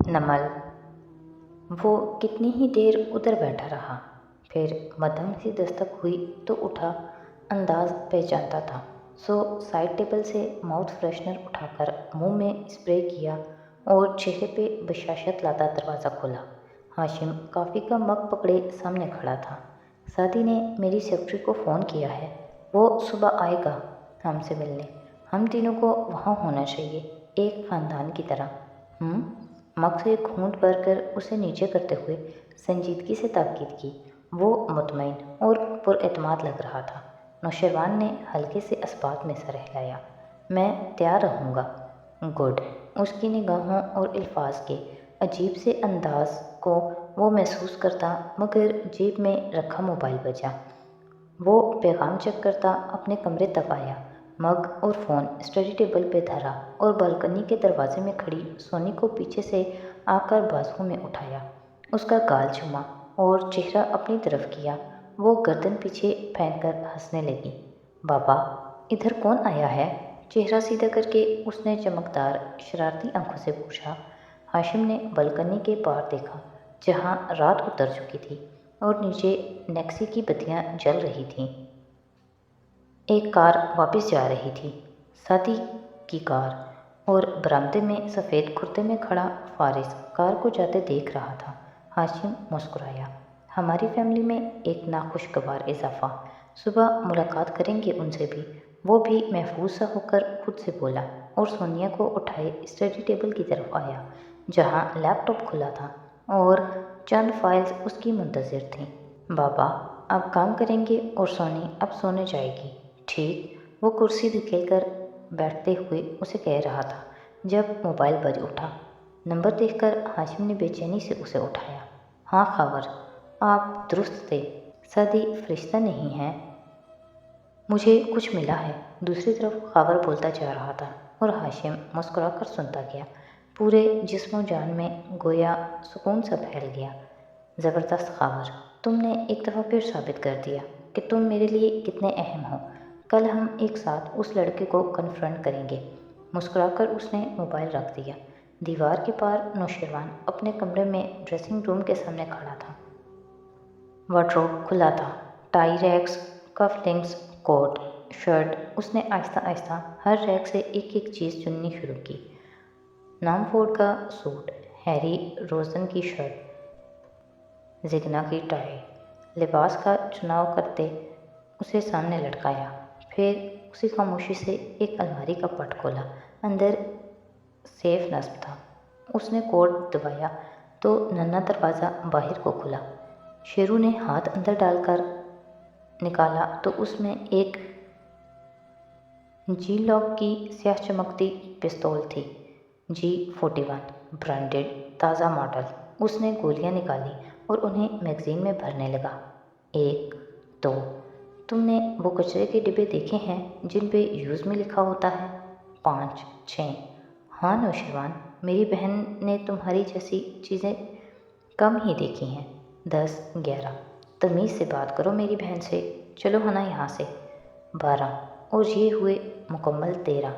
नमल। वो कितनी ही देर उधर बैठा रहा, फिर मध्यम सी दस्तक हुई तो उठा। अंदाज पहचानता था, सो साइड टेबल से माउथ फ्रेशनर उठाकर मुंह में स्प्रे किया और चेहरे पे बशाशत लाता दरवाज़ा खोला। हाशिम कॉफ़ी का मग पकड़े सामने खड़ा था। सादी ने मेरी सेक्रेटरी को फ़ोन किया है, वो सुबह आएगा हमसे मिलने। हम तीनों को वहाँ होना चाहिए, एक ख़ानदान की तरह। मग से घूंट भरकर उसे नीचे करते हुए संजीदगी से ताकीद की। वो मुतमईन और पुरएतमाद लग रहा था। नौशरवान ने हल्के से इस्बात में सर हिलाया। मैं तैयार रहूँगा। गुड। उसकी निगाहों और अल्फाज के अजीब से अंदाज को वो महसूस करता, मगर जेब में रखा मोबाइल बजा। वो पैगाम चेक करता अपने कमरे तक आया, मग और फ़ोन स्टडी टेबल पे धरा और बालकनी के दरवाजे में खड़ी सोनी को पीछे से आकर बाजुओं में उठाया, उसका गाल चूमा और चेहरा अपनी तरफ किया। वो गर्दन पीछे फेंक कर हंसने लगी। बाबा, इधर कौन आया है? चेहरा सीधा करके उसने चमकदार शरारती आंखों से पूछा। हाशिम ने बालकनी के पार देखा, जहाँ रात उतर चुकी थी और नीचे नेक्सी की बत्तियाँ जल रही थीं। एक कार वापस जा रही थी, सादी की कार, और बरामदे में सफ़ेद कुर्ते में खड़ा फारिस कार को जाते देख रहा था। हाशिम मुस्कुराया। हमारी फैमिली में एक नाखुशगवार इजाफा। सुबह मुलाकात करेंगे उनसे भी। वो भी महफूज सा होकर खुद से बोला और सोनिया को उठाए स्टडी टेबल की तरफ आया, जहाँ लैपटॉप खुला था और चंद फाइल्स उसकी मुंतज़िर थीं। बाबा, अब काम करेंगे और सोनी अब सोने जाएगी, ठीक? वो कुर्सी धकेलकर बैठते हुए उसे कह रहा था, जब मोबाइल बज उठा। नंबर देखकर हाशिम ने बेचैनी से उसे उठाया। हाँ खावर, आप दुरुस्त थे। सादी फरिश्ता नहीं है, मुझे कुछ मिला है। दूसरी तरफ खावर बोलता जा रहा था और हाशिम मुस्कुराकर सुनता गया। पूरे जिस्मो जान में गोया सुकून सा फैल गया। ज़बरदस्त खावर, तुमने एक दफ़ा फिर साबित कर दिया कि तुम मेरे लिए कितने अहम हो। कल हम एक साथ उस लड़के को कन्फ्रंट करेंगे। मुस्कुराकर उसने मोबाइल रख दिया। दीवार के पार नौशरवान अपने कमरे में ड्रेसिंग रूम के सामने खड़ा था। वार्डरोब खुला था, टाई रैक्स, कफ लिंक्स, कोट, शर्ट। उसने आहिस्ता आहिस्ता हर रैक से एक एक चीज़ चुननी शुरू की। नामफोर्ड का सूट, हैरी रोजन की शर्ट, जिगना की टाई। लिबास का चुनाव करते उसे सामने लटकाया, फिर उसी खामोशी से एक अलमारी का पट खोला। अंदर सेफ नस्ब था। उसने कोड दबाया तो नन्हा दरवाज़ा बाहर को खुला। शेरू ने हाथ अंदर डालकर निकाला तो उसमें एक जी लॉक की स्याह चमकती पिस्तौल थी। G41 ब्रांडेड, ताज़ा मॉडल। उसने गोलियां निकाली और उन्हें मैगज़ीन में भरने लगा। 1, 2। तुमने वो कचरे के डिब्बे देखे हैं जिन पे यूज़ में लिखा होता है? 5, 6। हाँ नौशरवान, मेरी बहन ने तुम्हारी जैसी चीज़ें कम ही देखी हैं। 10, 11। तमीज़ से बात करो मेरी बहन से। चलो हना यहाँ से। 12, और ये हुए मुकम्मल 13।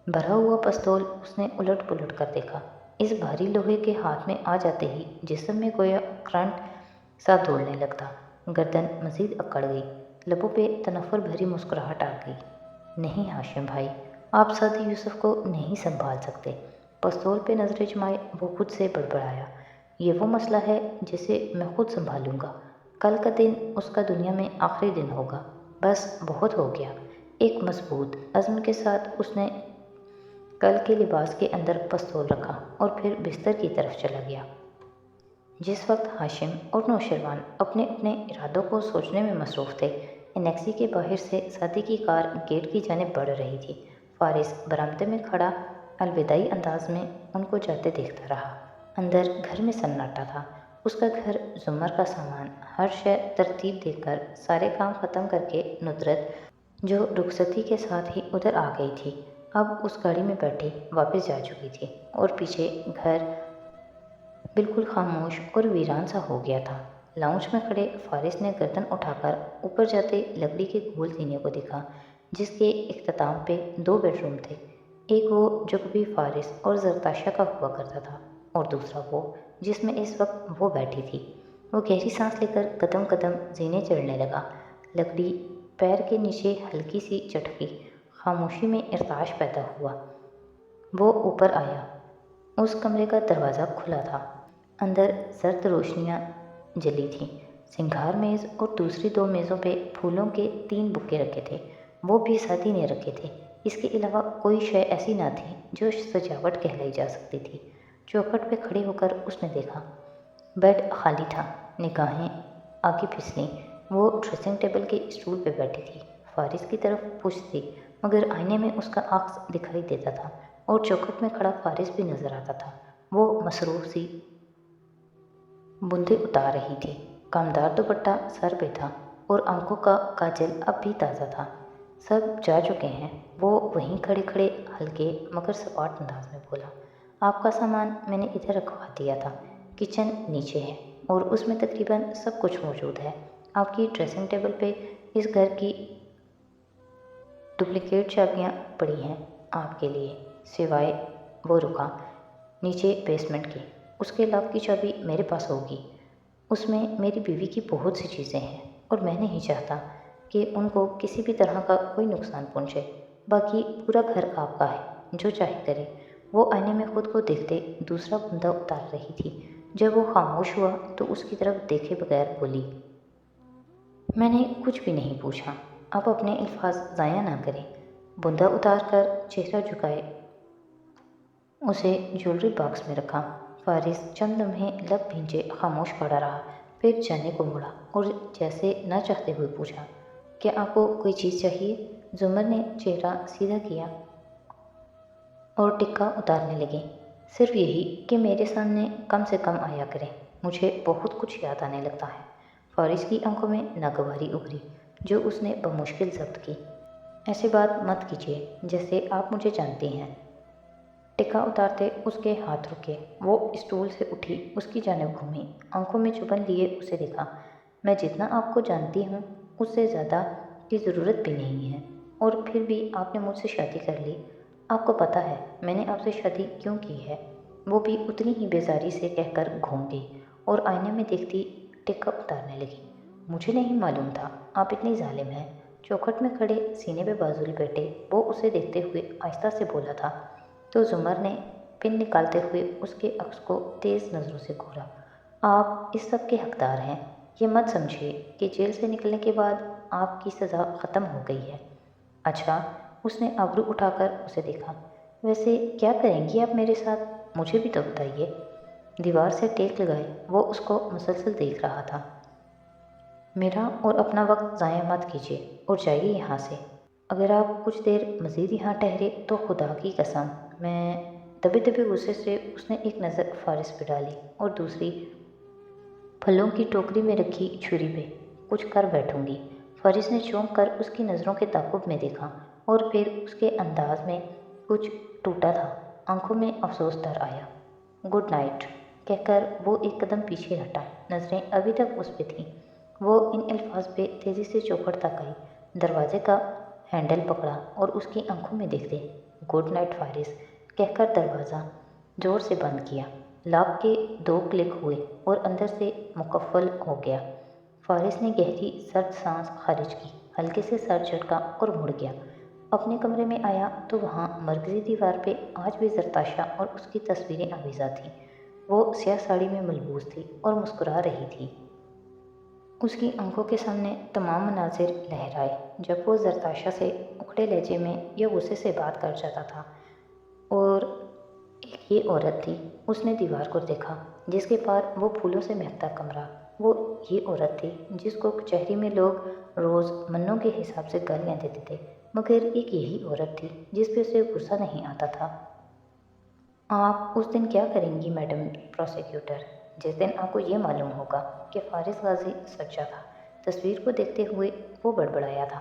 भरा हुआ पिस्तौल उसने उलट पुलट कर देखा। इस भारी लोहे के हाथ में आ जाते ही जिस्म में गोया करंट सा दौड़ने लगता। गर्दन मज़ीद अकड़ गई, लबों पे तनफ़ुर भरी मुस्कुराहट आ गई। नहीं हाशिम भाई, आप सादी यूसुफ को नहीं संभाल सकते। पिस्तौल पे नज़रें जमाए वो खुद से बड़बड़ाया। ये वो मसला है जिसे मैं खुद संभालूंगा। कल का दिन उसका दुनिया में आखिरी दिन होगा। बस बहुत हो गया। एक मजबूत अज़्म के साथ उसने कल के लिबास के अंदर पिस्तौल रखा और फिर बिस्तर की तरफ चला गया। जिस वक्त हाशिम और नौशरवान अपने अपने इरादों को सोचने में मसरूफ़ थे, नेक्सी के बाहर से सादी की कार गेट की जानिब बढ़ रही थी। फारिस बरामदे में खड़ा अलविदाई अंदाज में उनको जाते देखता रहा। अंदर घर में सन्नाटा था। उसका घर, जुमर का सामान, हर शय तरतीब देकर सारे काम ख़त्म करके नुसरत, जो रुखसती के साथ ही उधर आ गई थी, अब उस गाड़ी में बैठी वापस जा चुकी थी और पीछे घर बिल्कुल खामोश और वीरान सा हो गया था। लाउंज में खड़े फारिस ने गर्दन उठाकर ऊपर जाते लकड़ी के गोल सीने को देखा, जिसके इख्तिताम पे 2 बेडरूम थे। एक वो जो कभी फारिस और जरताशा का हुआ करता था, اور دوسرا وہ جس میں اس وقت وہ بیٹھی تھی۔ وہ گہری سانس لے کر قدم قدم زینے چڑھنے لگا۔ لکڑی پیر کے نیچے ہلکی سی چٹکی، خاموشی میں ارتعاش پیدا ہوا۔ وہ اوپر آیا۔ اس کمرے کا دروازہ کھلا تھا۔ اندر زرد روشنیاں جلی تھیں۔ سنگھار میز اور دوسری 2 میزوں پہ پھولوں کے 3 بکے رکھے تھے، وہ بھی ساتھی نے رکھے تھے۔ اس کے علاوہ کوئی شے ایسی نہ تھی جو سجاوٹ کہلائی جا سکتی تھی۔ چوکھٹ پہ کھڑے ہو کر اس نے دیکھا۔ بیڈ خالی تھا۔ نگاہیں آگے پھسلیں۔ وہ ڈریسنگ ٹیبل کے اسٹول پہ بیٹھی تھی۔ فارس کی طرف پشت تھی، مگر آئینے میں اس کا عکس دکھائی دیتا تھا اور چوکھٹ میں کھڑا فارس بھی نظر آتا تھا۔ وہ مصروف سی بوندیں اتار رہی تھی۔ کامدار دوپٹہ سر پہ تھا اور آنکھوں کا کاجل اب بھی تازہ تھا۔ سب جا چکے ہیں، وہ وہیں کھڑے کھڑے ہلکے مگر سپاٹ انداز میں بولا۔ آپ کا سامان میں نے ادھر رکھوا دیا تھا، کچن نیچے ہے اور اس میں تقریباً سب کچھ موجود ہے۔ آپ کی ڈریسنگ ٹیبل پہ اس گھر کی ڈپلیکیٹ چابیاں پڑی ہیں آپ کے لیے، سوائے وہ رکا نیچے بیسمنٹ کے، اس کے لاک کی چابی میرے پاس ہوگی۔ اس میں میری بیوی کی بہت سی چیزیں ہیں اور میں نہیں چاہتا کہ ان کو کسی بھی طرح کا کوئی نقصان پہنچے۔ باقی پورا گھر آپ کا ہے، جو چاہے کرے۔ وہ آئینے میں خود کو دیکھتے دوسرا بندہ اتار رہی تھی۔ جب وہ خاموش ہوا تو اس کی طرف دیکھے بغیر بولی، میں نے کچھ بھی نہیں پوچھا، آپ اپنے الفاظ ضائع نہ کریں۔ بندہ اتار کر چہرہ جھکائے اسے جیولری باکس میں رکھا۔ فارس چند لمحے لب بھینچے خاموش کھڑا رہا، پھر جانے کو مڑا اور جیسے نہ چاہتے ہوئے پوچھا، کیا آپ کو کوئی چیز چاہیے؟ زمر نے چہرہ سیدھا کیا اور ٹکا اتارنے لگی۔ صرف یہی کہ میرے سامنے کم سے کم آیا کریں، مجھے بہت کچھ یاد آنے لگتا ہے۔ فارس کی آنکھوں میں ناگواری ابھری جو اس نے بمشکل ضبط کی۔ ایسی بات مت کیجیے جیسے آپ مجھے جانتی ہیں۔ ٹکا اتارتے اس کے ہاتھ رکے۔ وہ اسٹول سے اٹھی، اس کی جانب گھومی، آنکھوں میں چبھن لیے اسے دیکھا۔ میں جتنا آپ کو جانتی ہوں اس سے زیادہ کی ضرورت بھی نہیں ہے، اور پھر بھی آپ نے مجھ سے شادی کر لی۔ آپ کو پتہ ہے میں نے آپ سے شادی کیوں کی ہے؟ وہ بھی اتنی ہی بیزاری سے کہہ کر گھوم گئی اور آئینے میں دیکھتی ٹکا اتارنے لگی۔ مجھے نہیں معلوم تھا آپ اتنی ظالم ہیں۔ چوکھٹ میں کھڑے سینے پہ بازو لپیٹے وہ اسے دیکھتے ہوئے آہستہ سے بولا تھا، تو زمر نے پن نکالتے ہوئے اس کے عکس کو تیز نظروں سے گھورا۔ آپ اس سب کے حقدار ہیں۔ یہ مت سمجھیے کہ جیل سے نکلنے کے بعد آپ کی سزا ختم ہو گئی ہے۔ اچھا، اس نے ابرو اٹھا کر اسے دیکھا۔ ویسے کیا کریں گی آپ میرے ساتھ؟ مجھے بھی تو بتائیے۔ دیوار سے ٹیک لگائے وہ اس کو مسلسل دیکھ رہا تھا۔ میرا اور اپنا وقت ضائع مت کیجیے اور جائیے یہاں سے۔ اگر آپ کچھ دیر مزید یہاں ٹھہرے تو خدا کی قسم میں… دبے دبے غصے سے اس نے ایک نظر فارس پہ ڈالی اور دوسری پھلوں کی ٹوکری میں رکھی چھری پہ۔ کچھ کر بیٹھوں گی۔ فارس نے چونک کر اس کی نظروں کے تعاقب میں دیکھا اور پھر اس کے انداز میں کچھ ٹوٹا تھا، آنکھوں میں افسوس در آیا۔ گڈ نائٹ کہہ کر وہ ایک قدم پیچھے ہٹا، نظریں ابھی تک اس پہ تھیں۔ وہ ان الفاظ پہ تیزی سے چوکھٹ تک آئی، دروازے کا ہینڈل پکڑا اور اس کی آنکھوں میں دیکھتے گڈ نائٹ فارس کہہ کر دروازہ زور سے بند کیا۔ لاک کے 2 کلک ہوئے اور اندر سے مقفل ہو گیا۔ فارس نے گہری سرد سانس خارج کی، ہلکے سے سر جھٹکا اور مڑ گیا۔ اپنے کمرے میں آیا تو وہاں مرکزی دیوار پہ آج بھی زرتاشا اور اس کی تصویریں آویزاں تھیں۔ وہ سیاہ ساڑی میں ملبوس تھی اور مسکرا رہی تھی۔ اس کی آنکھوں کے سامنے تمام مناظر لہرائے۔ جب وہ زرتاشا سے اکڑے لہجے میں یا غصے سے بات کر جاتا تھا، اور ایک یہ عورت تھی، اس نے دیوار کو دیکھا جس کے پار وہ پھولوں سے مہکتا کمرہ۔ وہ یہ عورت تھی جس کو کچہری میں لوگ روز منوں کے حساب سے گالیاں دیتے تھے، مگر ایک یہی عورت تھی جس پہ اسے غصہ نہیں آتا تھا۔ آپ اس دن کیا کریں گی میڈم پروسیکیوٹر؟ جس دن آپ کو یہ معلوم ہوگا کہ فارس غازی سچا تھا۔ تصویر کو دیکھتے ہوئے وہ بڑبڑایا تھا۔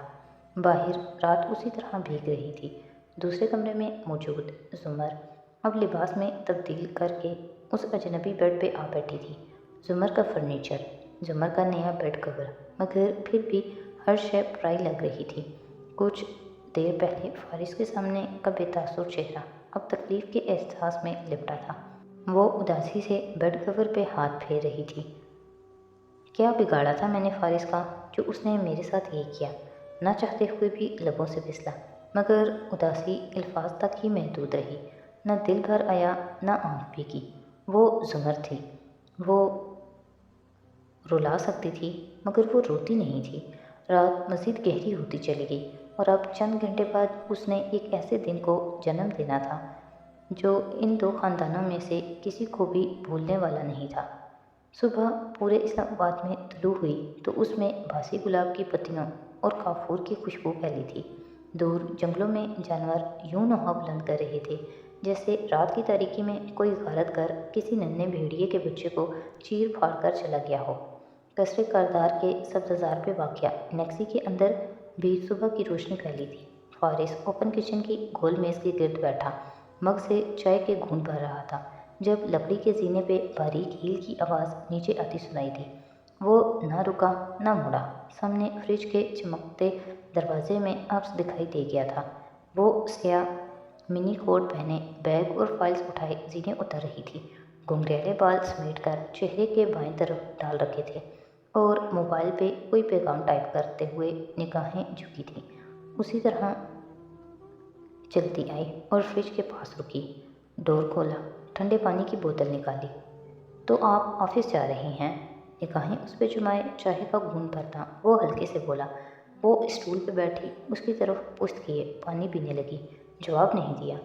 باہر رات اسی طرح بھیگ رہی تھی۔ دوسرے کمرے میں موجود زمر اب لباس میں تبدیل کر کے اس اجنبی بیڈ پہ آ بیٹھی تھی۔ زمر کا فرنیچر، زمر کا نیا بیڈ کور، مگر پھر بھی ہر شے پرائی لگ رہی تھی۔ کچھ دیر پہلے فارس کے سامنے کا بے تاثر چہرہ اب تکلیف کے احساس میں لپٹا تھا۔ वो उदासी से बेड कवर पे हाथ फेर रही थी। क्या बिगाड़ा था मैंने फारिस का जो उसने मेरे साथ ये किया? ना चाहते हुए भी लबों से फिसला, मगर उदासी अल्फाज तक ही महदूद रही। न दिल भर आया, न आँख भीगी। वो ज़ुमर थी। वो रुला सकती थी, मगर वो रोती नहीं थी। रात मज़ीद गहरी होती चली गई और अब चंद घंटे बाद उसने एक ऐसे दिन को जन्म देना था जो इन दो ख़ानदानों में से किसी को भी भूलने वाला नहीं था। सुबह पूरे इस्लामाबाद में तुलू हुई तो उसमें बासी गुलाब की पत्तियों और काफूर की खुशबू फैली थी। दूर जंगलों में जानवर यूं नौहा बुलंद कर रहे थे जैसे रात की तारीकी में कोई गारत कर किसी नन्हे भेड़िए के बच्चे को चीर फाड़ कर चला गया हो। कसरे कारदार के सब्ज़ार पे वाक़या नेक्सी के अंदर भी सुबह की रोशनी फैली थी। फारिस ओपन किचन की गोल मेज़ के गिर्द बैठा मग से चाय के घूंट भर रहा था जब लकड़ी के जीने पे बारीक हील की आवाज़ नीचे आती सुनाई दी। वो ना रुका ना मुड़ा। सामने फ्रिज के चमकते दरवाजे में अब्स दिखाई दे गया था। वो स्याह मिनी कोट पहने बैग और फाइल्स उठाए जीने उतर रही थी। घुंघरैले बाल समेट कर चेहरे के बाएं तरफ डाल रखे थे और मोबाइल पे कोई पैगाम टाइप करते हुए निगाहें झुकी थी। उसी तरह चलती आई और फ्रिज के पास रुकी। डोर खोला, ठंडे पानी की बोतल निकाली। तो आप ऑफिस जा रही हैं? निगाहें उस पे जुमाए चाय का घूंट भरता वो हल्के से बोला। वो स्टूल पे बैठी उसकी तरफ पुश्त किए पानी पीने लगी। जवाब नहीं दिया।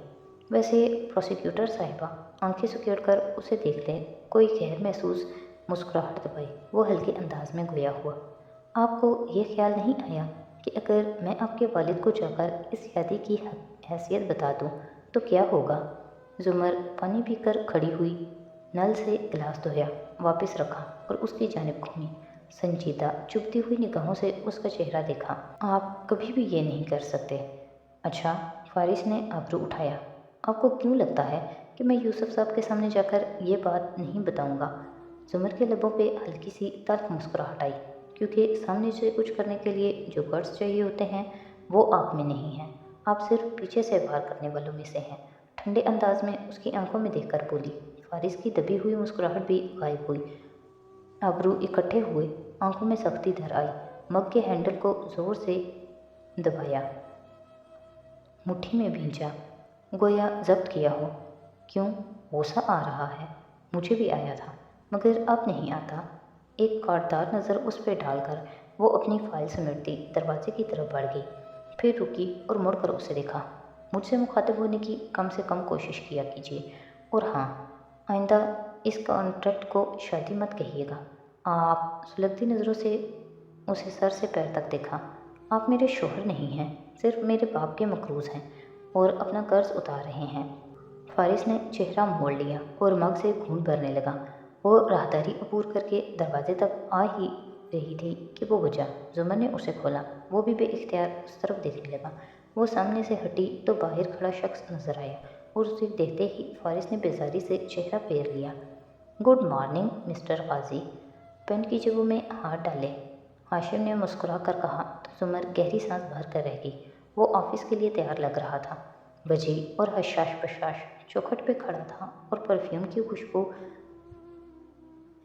वैसे प्रोसिक्यूटर साहिबा आंखें सुकेड़ कर उसे देखते कोई गैर महसूस मुस्कुराहट दबाई वो हल्के अंदाज में गोया हुआ। आपको ये ख्याल नहीं आया कि अगर मैं आपके वालिद को जाकर इस शादी की हैसियत बता दूं तो क्या होगा? जुमर पानी पीकर खड़ी हुई, नल से गिलास धोया, वापस रखा और उसकी जानिब घूमी। संजीदा चुभती हुई निगाहों से उसका चेहरा देखा। आप कभी भी ये नहीं कर सकते। अच्छा, फारिस ने आबरू उठाया। आपको क्यों लगता है कि मैं यूसुफ साहब के सामने जाकर ये बात नहीं बताऊंगा? जुमर के लबों पे हल्की सी तल्ख मुस्कुराहट आई, क्योंकि सामने से कुछ करने के लिए जो गट्स चाहिए होते हैं वो आप में नहीं है। आप सिर्फ पीछे से वार करने वालों में से हैं। ठंडे अंदाज में उसकी आंखों में देखकर बोली। फारिस की दबी हुई मुस्कुराहट भी गायब हुई। आबरू इकट्ठे हुए, आंखों में सख्ती धर आई। मग के हैंडल को जोर से दबाया, मुट्ठी में भींचा, गोया जब्त किया हो। क्यों? गुस्सा आ रहा है? मुझे भी आया था, मगर अब नहीं आता। एक काटदार नज़र उस पर डालकर वो अपनी फाइल समेटती दरवाजे की तरफ बढ़ गई। फिर रुकी और मुड़कर उसे देखा। मुझसे मुखातिब होने की कम से कम कोशिश किया कीजिए, और हाँ, आइंदा इस कॉन्ट्रैक्ट को शादी मत कहिएगा। आप सुलगती नज़रों से उसे सर से पैर तक देखा। आप मेरे शोहर नहीं हैं, सिर्फ मेरे बाप के मकरूज हैं और अपना कर्ज उतार रहे हैं। फारिस ने चेहरा मोड़ लिया और मग से घूंट भरने लगा। वो राहदारी अबूर करके दरवाजे तक आ ही रही थी कि वो बजा। जुमर ने उसे खोला। वो भी बेइख्तियार उस तरफ देखने लगा। वो सामने से हटी तो बाहर खड़ा शख्स नजर आया और उसे देखते ही फारिस ने बेजारी से चेहरा फेर लिया। गुड मॉर्निंग मिस्टर गाजी। पेन की जेबों में हाथ डाले हाशिम ने मुस्कुरा कर कहा तो जुमर गहरी सांस भर कर रह गई। वो ऑफिस के लिए तैयार लग रहा था। बजी और हशाश बशाश चौखट पे खड़ा था और परफ्यूम की खुशबू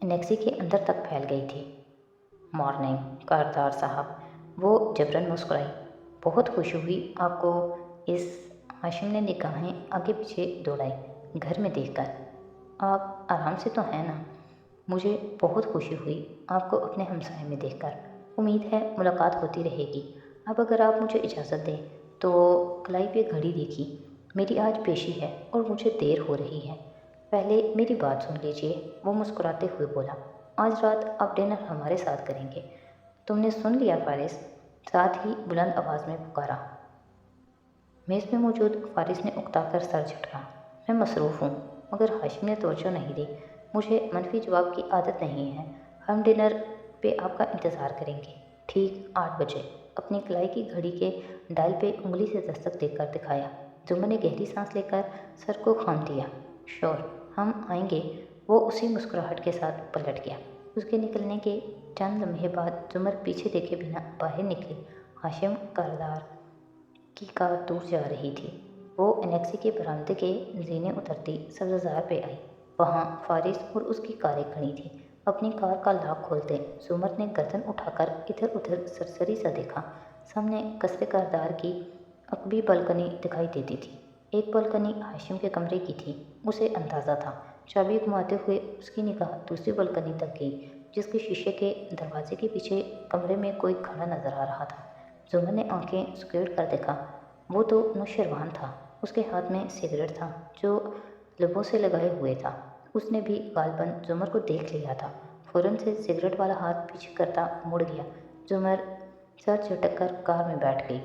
नेक्सी के अंदर तक फैल गई थी। मॉर्निंग कारदार साहब, वो जबरन मुस्कुराई। बहुत खुशी हुई आपको इस हाशिम ने निगाहें आगे पीछे दौड़ाई घर में देखकर। आप आराम से तो हैं ना? मुझे बहुत खुशी हुई आपको अपने हमसाए में देखकर। उम्मीद है मुलाकात होती रहेगी। अब अगर आप मुझे इजाज़त दें तो कलाई पे घड़ी देखी, मेरी आज पेशी है और मुझे देर हो रही है। पहले मेरी बात सुन लीजिए, वो मुस्कुराते हुए बोला। आज रात आप डिनर हमारे साथ करेंगे। तुमने सुन लिया फारिस? साथ ही बुलंद आवाज़ में पुकारा। मेज़ में मौजूद फारिस ने उकताकर सर झटका। मैं मसरूफ़ हूँ, मगर हाशिम ने तवज्जो नहीं दी। मुझे मनफी जवाब की आदत नहीं है। हम डिनर पे आपका इंतज़ार करेंगे, ठीक 8 बजे। अपनी कलाई की घड़ी के डायल पे उंगली से दस्तक देकर दिखाया। जुम्मन ने गहरी सांस लेकर सर को खाम दिया। श्योर, हम आएंगे। वो उसी मुस्कुराहट के साथ पलट गया। उसके निकलने के चंद लम्हे बाद जुमर पीछे देखे बिना बाहर निकली। हाशिम कारदार की कार दूर जा रही थी। वो एनेक्सी के बरामदे के जीने उतरती सब्ज़ार पे आई। वहाँ फारिस और उसकी कारें खड़ी थी। अपनी कार का लॉक खोलते जुमर ने गर्दन उठाकर इधर उधर सरसरी सा देखा। सामने कसरे कारदार की अकबी बालकनी दिखाई देती थी। एक बालकनी हाशिम के कमरे की थी। उसे अंदाज़ा था। चाबी घुमाते हुए उसकी निगाह दूसरी बालकनी तक गई, जिसके शीशे के दरवाजे के पीछे कमरे में कोई खड़ा नजर आ रहा था। जुमर ने आंखें सुकेड़ कर देखा। वो तो नौशरवान था। उसके हाथ में सिगरेट था जो लबों से लगाए हुए था। उसने भी गालबन जुमर को देख लिया था। फौरन से सिगरेट वाला हाथ पीछे करता मुड़ गया। जुमर सर झटक कर कार में बैठ गई।